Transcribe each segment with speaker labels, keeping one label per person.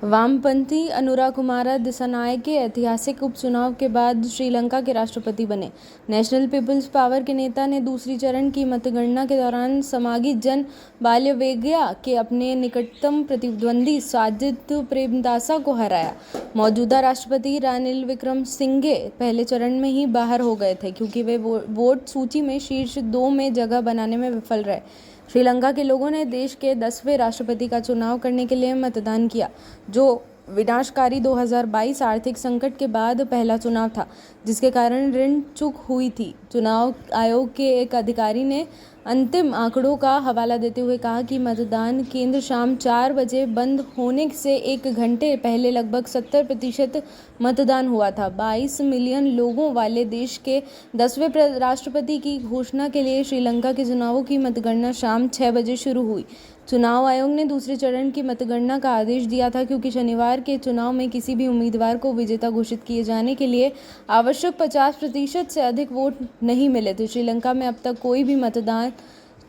Speaker 1: वामपंथी अनुराकुमारा दिसानायके ऐतिहासिक उपचुनाव के बाद श्रीलंका के राष्ट्रपति बने। नेशनल पीपल्स पावर के नेता ने दूसरी चरण की मतगणना के दौरान समागी जन बाल्यवेगिया के अपने निकटतम प्रतिद्वंदी साजिद प्रेमदासा को हराया। मौजूदा राष्ट्रपति रानिल विक्रमसिंघे पहले चरण में ही बाहर हो गए थे क्योंकि वे वोट सूची में शीर्ष 2 में जगह बनाने में विफल रहे। श्रीलंका के लोगों ने देश के 10वें राष्ट्रपति का चुनाव करने के लिए मतदान किया, जो विनाशकारी 2022 आर्थिक संकट के बाद पहला चुनाव था, जिसके कारण ऋण चूक हुई थी। चुनाव आयोग के एक अधिकारी ने अंतिम आंकड़ों का हवाला देते हुए कहा कि मतदान केंद्र शाम 4 बजे बंद होने से 1 घंटे पहले लगभग 70% मतदान हुआ था। 22 मिलियन लोगों वाले देश के 10वें राष्ट्रपति की घोषणा के लिए श्रीलंका के चुनावों की मतगणना शाम 6 बजे शुरू हुई। चुनाव आयोग ने दूसरे चरण की मतगणना का आदेश दिया था क्योंकि शनिवार के चुनाव में किसी भी उम्मीदवार को विजेता घोषित किए जाने के लिए आवश्यक 50% से अधिक वोट नहीं मिले थे। श्रीलंका में अब तक कोई भी मतदान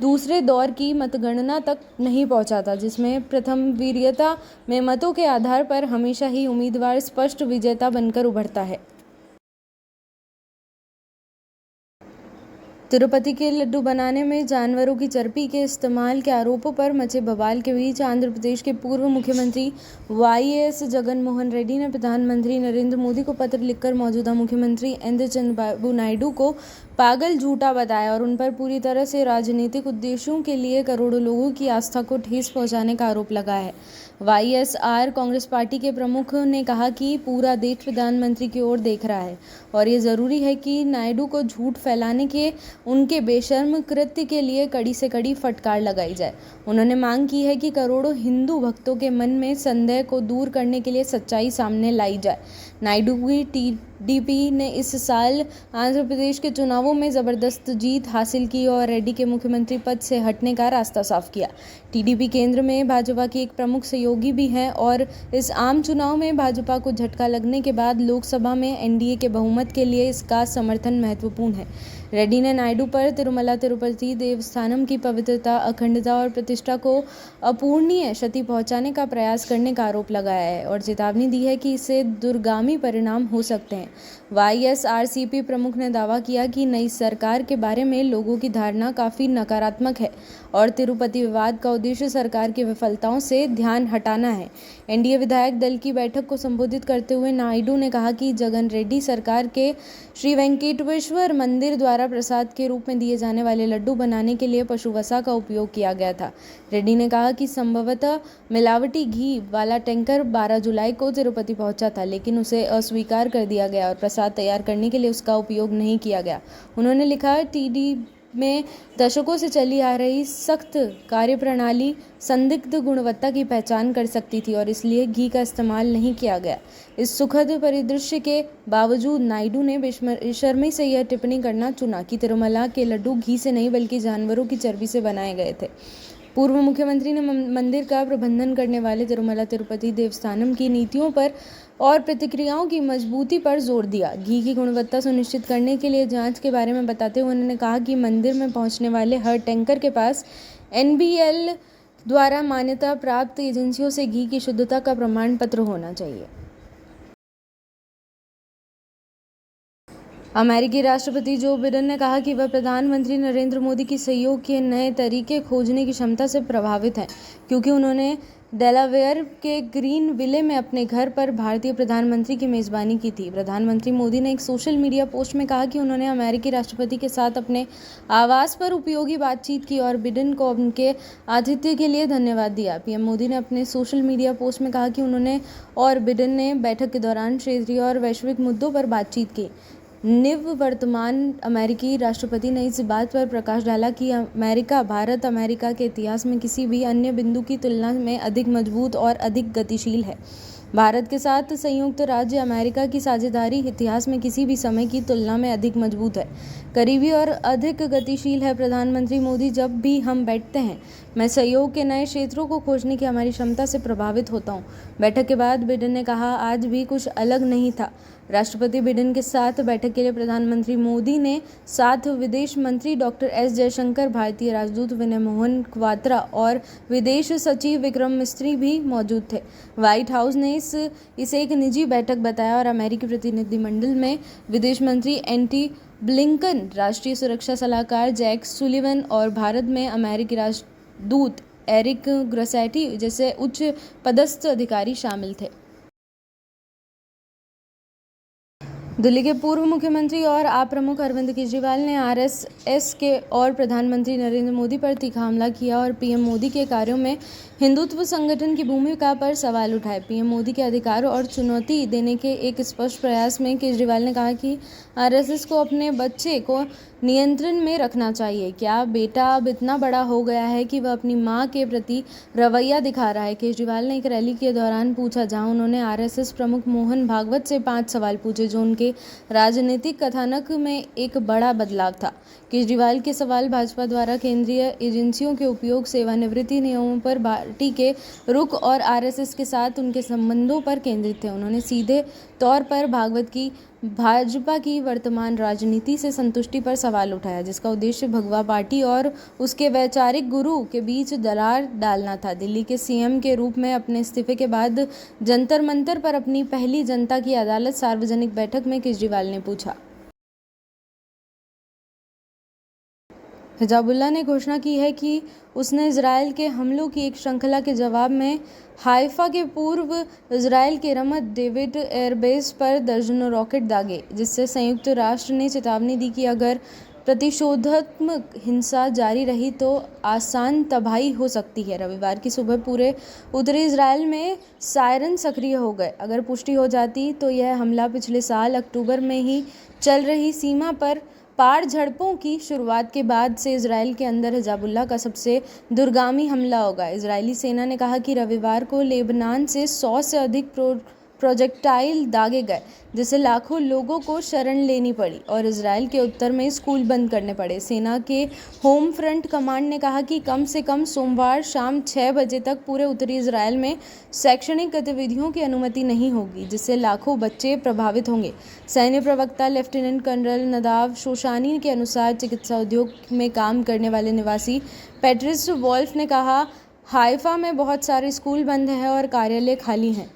Speaker 1: दूसरे दौर की मतगणना तक नहीं पहुंचा था, जिसमें प्रथम वरीयता में मतों के आधार पर हमेशा ही उम्मीदवार स्पष्ट विजेता बनकर उभरता है। तिरुपति के लड्डू बनाने में जानवरों की चर्बी के इस्तेमाल के आरोपों पर मचे बवाल के बीच आंध्र प्रदेश के पूर्व मुख्यमंत्री वाईएस जगन मोहन रेड्डी ने प्रधानमंत्री नरेंद्र मोदी को पत्र लिखकर मौजूदा मुख्यमंत्री एन चंद्रबाबू नायडू को पागल झूठा बताया और उन पर पूरी तरह से राजनीतिक उद्देश्यों के लिए करोड़ों लोगों की आस्था को ठेस पहुंचाने का आरोप लगाया है। वाईएसआर कांग्रेस पार्टी के प्रमुख ने कहा कि पूरा देश प्रधानमंत्री की ओर देख रहा है और ये जरूरी है कि नायडू को झूठ फैलाने के उनके बेशर्म कृत्य के लिए कड़ी से कड़ी फटकार लगाई जाए। उन्होंने मांग की है कि करोड़ों हिंदू भक्तों के मन में संदेह को दूर करने के लिए सच्चाई सामने लाई जाए। नायडू की टीडीपी ने इस साल आंध्र प्रदेश के चुनावों में जबरदस्त जीत हासिल की और रेड्डी के मुख्यमंत्री पद से हटने का रास्ता साफ किया। टीडीपी केंद्र में भाजपा की एक प्रमुख सहयोगी भी है और इस आम चुनाव में भाजपा को झटका लगने के बाद लोकसभा में एनडीए के बहुमत के लिए इसका समर्थन महत्वपूर्ण है। रेड्डी ने नायडू पर तिरुमला तिरुपति देवस्थानम की पवित्रता, अखंडता और प्रतिष्ठा को अपूरणीय क्षति पहुंचाने का प्रयास करने का आरोप लगाया है और चेतावनी दी है कि इससे दूरगामी परिणाम हो सकते हैं। वाईएसआरसीपी प्रमुख ने दावा किया कि नई सरकार के बारे में लोगों की धारणा काफ़ी नकारात्मक है और तिरुपति विवाद का उद्देश्य सरकार की विफलताओं से ध्यान हटाना है। एनडीए विधायक दल की बैठक को संबोधित करते हुए नायडू ने कहा कि जगन रेड्डी सरकार के श्री वेंकटेश्वर मंदिर द्वारा प्रसाद के रूप में दिए जाने वाले लड्डू बनाने के लिए पशु वसा का उपयोग किया गया था। रेड्डी ने कहा कि संभवतः मिलावटी घी वाला टैंकर 12 जुलाई को तिरुपति पहुंचा था, लेकिन उसे अस्वीकार कर दिया गया और प्रसाद तैयार करने के लिए उसका उपयोग नहीं किया गया। उन्होंने लिखा, टीडी में दशकों से चली आ रही सख्त कार्यप्रणाली संदिग्ध गुणवत्ता की पहचान कर सकती थी और इसलिए घी का इस्तेमाल नहीं किया गया। इस सुखद परिदृश्य के बावजूद नायडू ने बेशर्मी से यह टिप्पणी करना चुना कि तिरुमला के लड्डू घी से नहीं बल्कि जानवरों की चर्बी से बनाए गए थे। पूर्व मुख्यमंत्री ने मंदिर का प्रबंधन करने वाले तिरुमला तिरुपति देवस्थानम की नीतियों पर और प्रतिक्रियाओं की मजबूती पर जोर दिया। घी की गुणवत्ता सुनिश्चित करने के लिए जांच के बारे में बताते हुए उन्होंने कहा कि मंदिर में पहुंचने वाले हर टैंकर के पास एनबीएल द्वारा मान्यता प्राप्त एजेंसियों से घी की शुद्धता का प्रमाण पत्र होना चाहिए। अमेरिकी राष्ट्रपति जो बिडेन ने कहा कि वह प्रधानमंत्री नरेंद्र मोदी की सहयोग के नए तरीके खोजने की क्षमता से प्रभावित हैं, क्योंकि उन्होंने डेलावेयर के ग्रीन विले में अपने घर पर भारतीय प्रधानमंत्री की मेज़बानी की थी। प्रधानमंत्री मोदी ने एक सोशल मीडिया पोस्ट में कहा कि उन्होंने अमेरिकी राष्ट्रपति के साथ अपने आवास पर उपयोगी बातचीत की और बिडेन को उनके आतिथ्य के लिए धन्यवाद दिया। पीएम मोदी ने अपने सोशल मीडिया पोस्ट में कहा कि उन्होंने और बिडेन ने बैठक के दौरान क्षेत्रीय और वैश्विक मुद्दों पर बातचीत की। निवर्तमान अमेरिकी राष्ट्रपति ने इस बात पर प्रकाश डाला कि अमेरिका भारत अमेरिका के इतिहास में किसी भी अन्य बिंदु की तुलना में अधिक मजबूत और अधिक गतिशील है। भारत के साथ संयुक्त राज्य अमेरिका की साझेदारी इतिहास में किसी भी समय की तुलना में अधिक मजबूत है, करीबी और अधिक गतिशील है। प्रधानमंत्री मोदी, जब भी हम बैठते हैं मैं सहयोग के नए क्षेत्रों को खोजने की हमारी क्षमता से प्रभावित होता हूं। बैठक के बाद बिडेन ने कहा, आज भी कुछ अलग नहीं था। राष्ट्रपति बिडेन के साथ बैठक के लिए प्रधानमंत्री मोदी ने साथ विदेश मंत्री डॉक्टर एस जयशंकर, भारतीय राजदूत विनय मोहन क्वात्रा और विदेश सचिव विक्रम मिस्री भी मौजूद थे। व्हाइट हाउस ने इसे एक निजी बैठक बताया और अमेरिकी प्रतिनिधिमंडल में विदेश मंत्री एंटी ब्लिंकन, राष्ट्रीय सुरक्षा सलाहकार जैक सुलिवन और भारत में अमेरिकी राजदूत एरिक ग्रसेटी जैसे उच्च पदस्थ अधिकारी शामिल थे। दिल्ली के पूर्व मुख्यमंत्री और आप प्रमुख अरविंद केजरीवाल ने आरएसएस के और प्रधानमंत्री नरेंद्र मोदी पर तीखा हमला किया और पीएम मोदी के कार्यों में हिंदुत्व संगठन की भूमिका पर सवाल उठाए। पीएम मोदी के अधिकारों और चुनौती देने के एक स्पष्ट प्रयास में केजरीवाल ने कहा कि आरएसएस को अपने बच्चे को नियंत्रण में रखना चाहिए। क्या बेटा अब इतना बड़ा हो गया है कि वह अपनी मां के प्रति रवैया दिखा रहा है? केजरीवाल ने एक रैली के दौरान पूछा, जहां उन्होंने आरएसएस प्रमुख मोहन भागवत से 5 सवाल पूछे, जो उनके राजनीतिक कथानक में एक बड़ा बदलाव था। केजरीवाल के सवाल भाजपा द्वारा केंद्रीय एजेंसियों के उपयोग, सेवानिवृत्ति नियमों पर पार्टी के रुख और आरएसएस के साथ उनके संबंधों पर केंद्रित थे। उन्होंने सीधे तौर पर भागवत की भाजपा की वर्तमान राजनीति से संतुष्टि पर सवाल उठाया, जिसका उद्देश्य भगवा पार्टी और उसके वैचारिक गुरु के बीच दरार डालना था। दिल्ली के सीएम के रूप में अपने इस्तीफे के बाद जंतर मंतर पर अपनी पहली जनता की अदालत सार्वजनिक बैठक में केजरीवाल ने पूछा। हिजाबुल्लाह ने घोषणा की है कि उसने इजरायल के हमलों की एक श्रृंखला के जवाब में हाइफा के पूर्व इजरायल के रमत डेविड एयरबेस पर दर्जनों रॉकेट दागे, जिससे संयुक्त राष्ट्र ने चेतावनी दी कि अगर प्रतिशोधात्मक हिंसा जारी रही तो आसान तबाही हो सकती है। रविवार की सुबह पूरे उत्तरी इजरायल में सायरन सक्रिय हो गए। अगर पुष्टि हो जाती तो यह हमला पिछले साल अक्टूबर में ही चल रही सीमा पर पार झड़पों की शुरुआत के बाद से इजरायल के अंदर हिजाबुल्लाह का सबसे दूरगामी हमला होगा। इजरायली सेना ने कहा कि रविवार को लेबनान से 100 से अधिक प्रोजेक्टाइल दागे गए, जिससे लाखों लोगों को शरण लेनी पड़ी और इजरायल के उत्तर में स्कूल बंद करने पड़े। सेना के होम फ्रंट कमांड ने कहा कि कम से कम सोमवार शाम 6 बजे तक पूरे उत्तरी इजरायल में शैक्षणिक गतिविधियों की अनुमति नहीं होगी, जिससे लाखों बच्चे प्रभावित होंगे। सैन्य प्रवक्ता लेफ्टिनेंट कर्नल नदाव शोशानी के अनुसार चिकित्सा उद्योग में काम करने वाले निवासी पैट्रिस वॉल्फ ने कहा, हाइफा में बहुत सारे स्कूल बंद हैं और कार्यालय खाली हैं।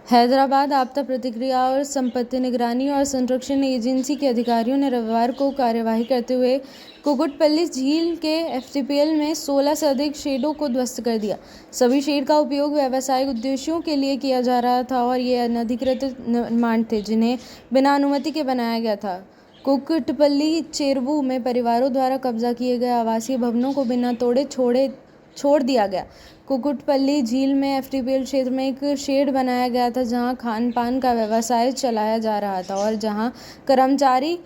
Speaker 1: हैदराबाद आपदा प्रतिक्रिया और संपत्ति निगरानी और संरक्षण एजेंसी के अधिकारियों ने रविवार को कार्यवाही करते हुए कुकुटपल्ली झील के एफटीपीएल में 16 से अधिक शेडों को ध्वस्त कर दिया। सभी शेड का उपयोग व्यावसायिक उद्देश्यों के लिए किया जा रहा था और ये अनधिकृत निर्माण थे, जिन्हें बिना अनुमति के बनाया गया था। कुकुटपल्ली चेरवू में परिवारों द्वारा कब्जा किए गए आवासीय भवनों को बिना तोड़े छोड़ दिया गया। कुकुटपल्ली झील में एफटीपीएल क्षेत्र में एक शेड बनाया गया था, जहां खान पान का व्यवसाय चलाया जा रहा था और जहां कर्मचारी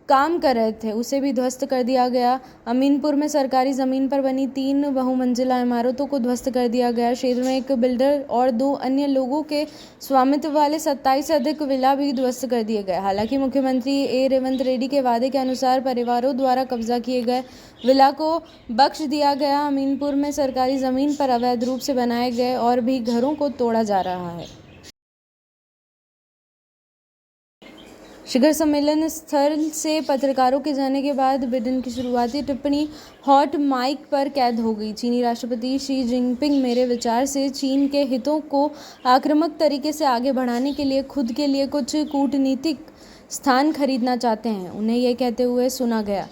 Speaker 1: काम कर रहे थे, उसे भी ध्वस्त कर दिया गया। अमीनपुर में सरकारी ज़मीन पर बनी 3 बहुमंजिला इमारतों को ध्वस्त कर दिया गया। क्षेत्र में एक बिल्डर और 2 अन्य लोगों के स्वामित्व वाले 27 से अधिक विला भी ध्वस्त कर दिए गए। हालांकि मुख्यमंत्री रेवंत रेड्डी के वादे के अनुसार परिवारों द्वारा कब्जा किए गए विला को बख्श दिया गया। अमीनपुर में सरकारी ज़मीन पर अवैध रूप से बनाए गए और भी घरों को तोड़ा जा रहा है। शिखर सम्मेलन स्थल से पत्रकारों के जाने के बाद बिडेन की शुरुआती टिप्पणी हॉट माइक पर कैद हो गई। चीनी राष्ट्रपति शी जिनपिंग मेरे विचार से चीन के हितों को आक्रामक तरीके से आगे बढ़ाने के लिए खुद के लिए कुछ कूटनीतिक स्थान खरीदना चाहते हैं, उन्हें यह कहते हुए सुना गया।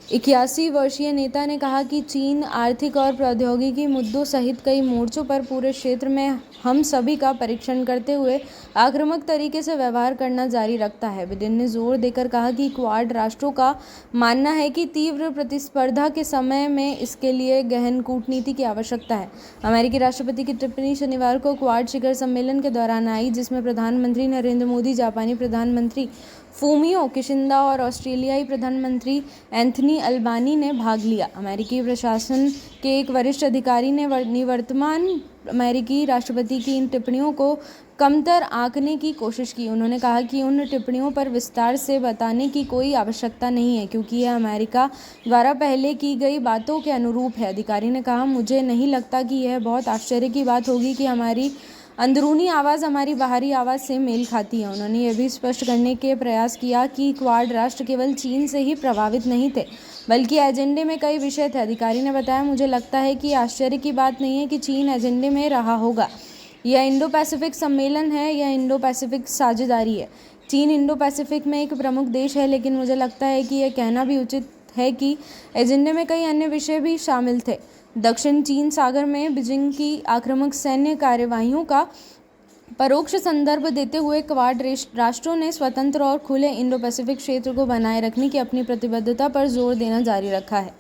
Speaker 1: 81 वर्षीय नेता ने कहा कि चीन आर्थिक और प्रौद्योगिकी मुद्दों सहित कई मोर्चों पर पूरे क्षेत्र में हम सभी का परीक्षण करते हुए आक्रामक तरीके से व्यवहार करना जारी रखता है। बिडेन ने जोर देकर कहा कि क्वाड राष्ट्रों का मानना है कि तीव्र प्रतिस्पर्धा के समय में इसके लिए गहन कूटनीति की आवश्यकता है। अमेरिकी राष्ट्रपति की टिप्पणी शनिवार को क्वाड शिखर सम्मेलन के दौरान आई, जिसमें प्रधानमंत्री नरेंद्र मोदी, जापानी प्रधानमंत्री फूमियो किशिदा और ऑस्ट्रेलियाई प्रधानमंत्री एंथनी अल्बानी ने भाग लिया। अमेरिकी प्रशासन के एक वरिष्ठ अधिकारी ने निवर्तमान अमेरिकी राष्ट्रपति की इन टिप्पणियों को कमतर आंकने की कोशिश की। उन्होंने कहा कि उन टिप्पणियों पर विस्तार से बताने की कोई आवश्यकता नहीं है, क्योंकि यह अमेरिका द्वारा पहले की गई बातों के अनुरूप है। अधिकारी ने कहा, मुझे नहीं लगता कि यह बहुत आश्चर्य की बात होगी कि हमारी अंदरूनी आवाज़ हमारी बाहरी आवाज़ से मेल खाती है। उन्होंने यह भी स्पष्ट करने के प्रयास किया कि क्वाड राष्ट्र केवल चीन से ही प्रभावित नहीं थे, बल्कि एजेंडे में कई विषय थे। अधिकारी ने बताया, मुझे लगता है कि आश्चर्य की बात नहीं है कि चीन एजेंडे में रहा होगा। यह इंडो पैसिफिक सम्मेलन है, यह इंडो पैसिफिक साझेदारी है। चीन इंडो पैसिफिक में एक प्रमुख देश है, लेकिन मुझे लगता है कि यह कहना भी उचित है कि एजेंडे में कई अन्य विषय भी शामिल थे। दक्षिण चीन सागर में बीजिंग की आक्रामक सैन्य कार्यवाहियों का परोक्ष संदर्भ देते हुए क्वाड राष्ट्रों ने स्वतंत्र और खुले इंडो पैसिफिक क्षेत्र को बनाए रखने की अपनी प्रतिबद्धता पर जोर देना जारी रखा है।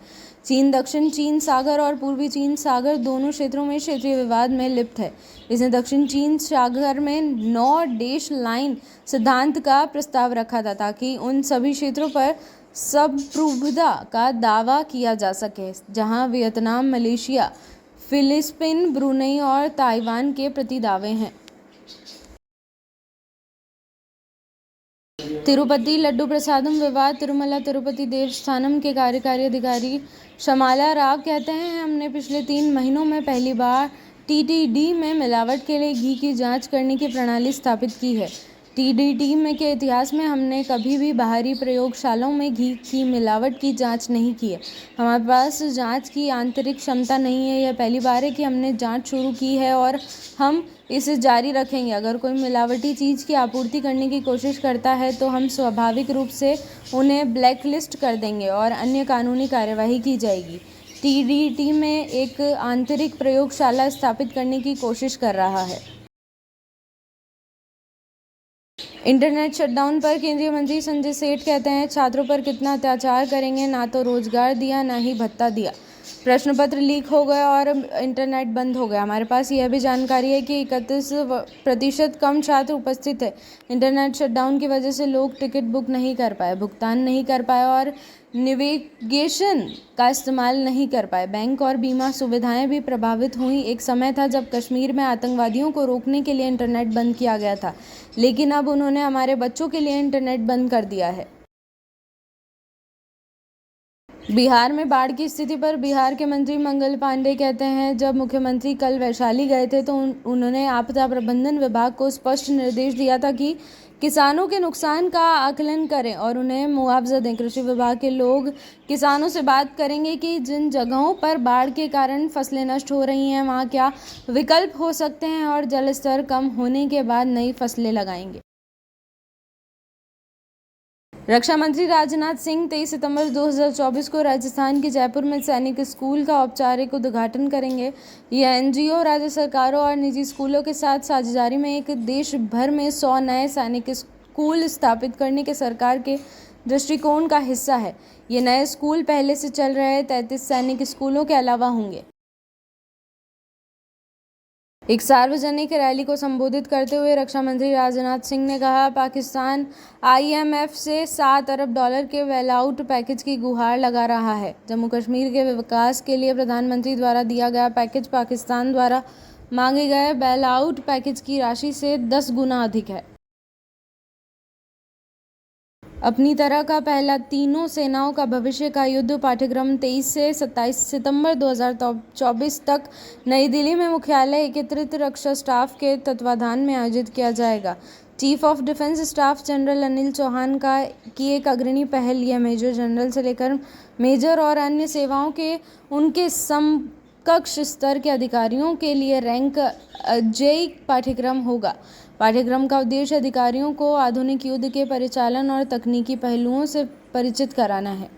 Speaker 1: चीन दक्षिण चीन सागर और पूर्वी चीन सागर दोनों क्षेत्रों में क्षेत्रीय विवाद में लिप्त है। इसने दक्षिण चीन सागर में 9 डैश लाइन सिद्धांत का प्रस्ताव रखा था, ताकि उन सभी क्षेत्रों पर संप्रभुता का दावा किया जा सके जहां वियतनाम, मलेशिया, फिलीपींस, ब्रुनेई और ताइवान के प्रति दावे हैं। तिरुपति लड्डू प्रसादम विवाद। तिरुमला तिरुपति देवस्थानम के कार्यकारी अधिकारी शमाला राव कहते हैं, हमने पिछले 3 महीनों में पहली बार टीटीडी में मिलावट के लिए घी की जांच करने की प्रणाली स्थापित की है। टीटीडी के इतिहास में हमने कभी भी बाहरी प्रयोगशालाओं में घी की मिलावट की जांच नहीं की है। हमारे पास जांच की आंतरिक क्षमता नहीं है। यह पहली बार है कि हमने जांच शुरू की है और हम इसे जारी रखेंगे। अगर कोई मिलावटी चीज़ की आपूर्ति करने की कोशिश करता है तो हम स्वाभाविक रूप से उन्हें ब्लैकलिस्ट कर देंगे और अन्य कानूनी कार्यवाही की जाएगी। टीटीडी में एक आंतरिक प्रयोगशाला स्थापित करने की कोशिश कर रहा है। इंटरनेट शटडाउन पर केंद्रीय मंत्री संजय सेठ कहते हैं, छात्रों पर कितना अत्याचार करेंगे, ना तो रोजगार दिया ना ही भत्ता दिया। प्रश्न पत्र लीक हो गया और इंटरनेट बंद हो गया। हमारे पास यह भी जानकारी है कि 31% कम छात्र उपस्थित है। इंटरनेट शटडाउन की वजह से लोग टिकट बुक नहीं कर पाए, भुगतान नहीं कर पाए और नेविगेशन का इस्तेमाल नहीं कर पाए। बैंक और बीमा सुविधाएं भी प्रभावित हुई। एक समय था जब कश्मीर में आतंकवादियों को रोकने के लिए इंटरनेट बंद किया गया था, लेकिन अब उन्होंने हमारे बच्चों के लिए इंटरनेट बंद कर दिया है। बिहार में बाढ़ की स्थिति पर बिहार के मंत्री मंगल पांडे कहते हैं, जब मुख्यमंत्री कल वैशाली गए थे तो उन्होंने आपदा प्रबंधन विभाग को स्पष्ट निर्देश दिया था कि किसानों के नुकसान का आकलन करें और उन्हें मुआवजा दें। कृषि विभाग के लोग किसानों से बात करेंगे कि जिन जगहों पर बाढ़ के कारण फसलें नष्ट हो रही हैं वहां क्या विकल्प हो सकते हैं और जल स्तर कम होने के बाद नई फसलें लगाएंगे। रक्षा मंत्री राजनाथ सिंह 23 सितंबर 2024 को राजस्थान के जयपुर में सैनिक स्कूल का औपचारिक उद्घाटन करेंगे। यह एनजीओ, राज्य सरकारों और निजी स्कूलों के साथ साझेदारी में एक देश भर में 100 नए सैनिक स्कूल स्थापित करने के सरकार के दृष्टिकोण का हिस्सा है। ये नए स्कूल पहले से चल रहे 33 सैनिक स्कूलों के अलावा होंगे। एक सार्वजनिक रैली को संबोधित करते हुए रक्षा मंत्री राजनाथ सिंह ने कहा, पाकिस्तान IMF से $7 अरब के बेलआउट पैकेज की गुहार लगा रहा है। जम्मू कश्मीर के विकास के लिए प्रधानमंत्री द्वारा दिया गया पैकेज पाकिस्तान द्वारा मांगे गए बेलआउट पैकेज की राशि से 10 गुना अधिक है। अपनी तरह का पहला तीनों सेनाओं का भविष्य का युद्ध पाठ्यक्रम 23 से 27 सितंबर 2024 तक नई दिल्ली में मुख्यालय एकीकृत रक्षा स्टाफ के तत्वाधान में आयोजित किया जाएगा। Chief of defence staff general Anil Chauhan की एक अग्रणी पहल यह मेजर जनरल से लेकर मेजर और अन्य सेवाओं के उनके समकक्ष स्तर के अधिकारियों के लिए रैंक अजेय पाठ्यक्रम होगा। पाठ्यक्रम का उद्देश्य अधिकारियों को आधुनिक युद्ध के परिचालन और तकनीकी पहलुओं से परिचित कराना है।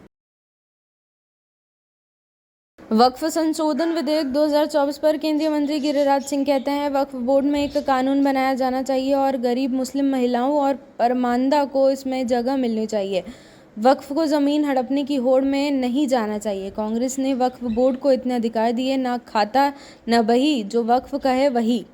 Speaker 1: वक्फ संशोधन विधेयक 2024 पर केंद्रीय मंत्री गिरिराज सिंह कहते हैं, वक्फ बोर्ड में एक कानून बनाया जाना चाहिए और गरीब मुस्लिम महिलाओं और परमानदा को इसमें जगह मिलनी चाहिए। वक्फ को ज़मीन हड़पने की होड़ में नहीं जाना चाहिए। कांग्रेस ने वक्फ बोर्ड को इतने अधिकार दिए, ना खाता न बही, जो वक्फ कहे वही।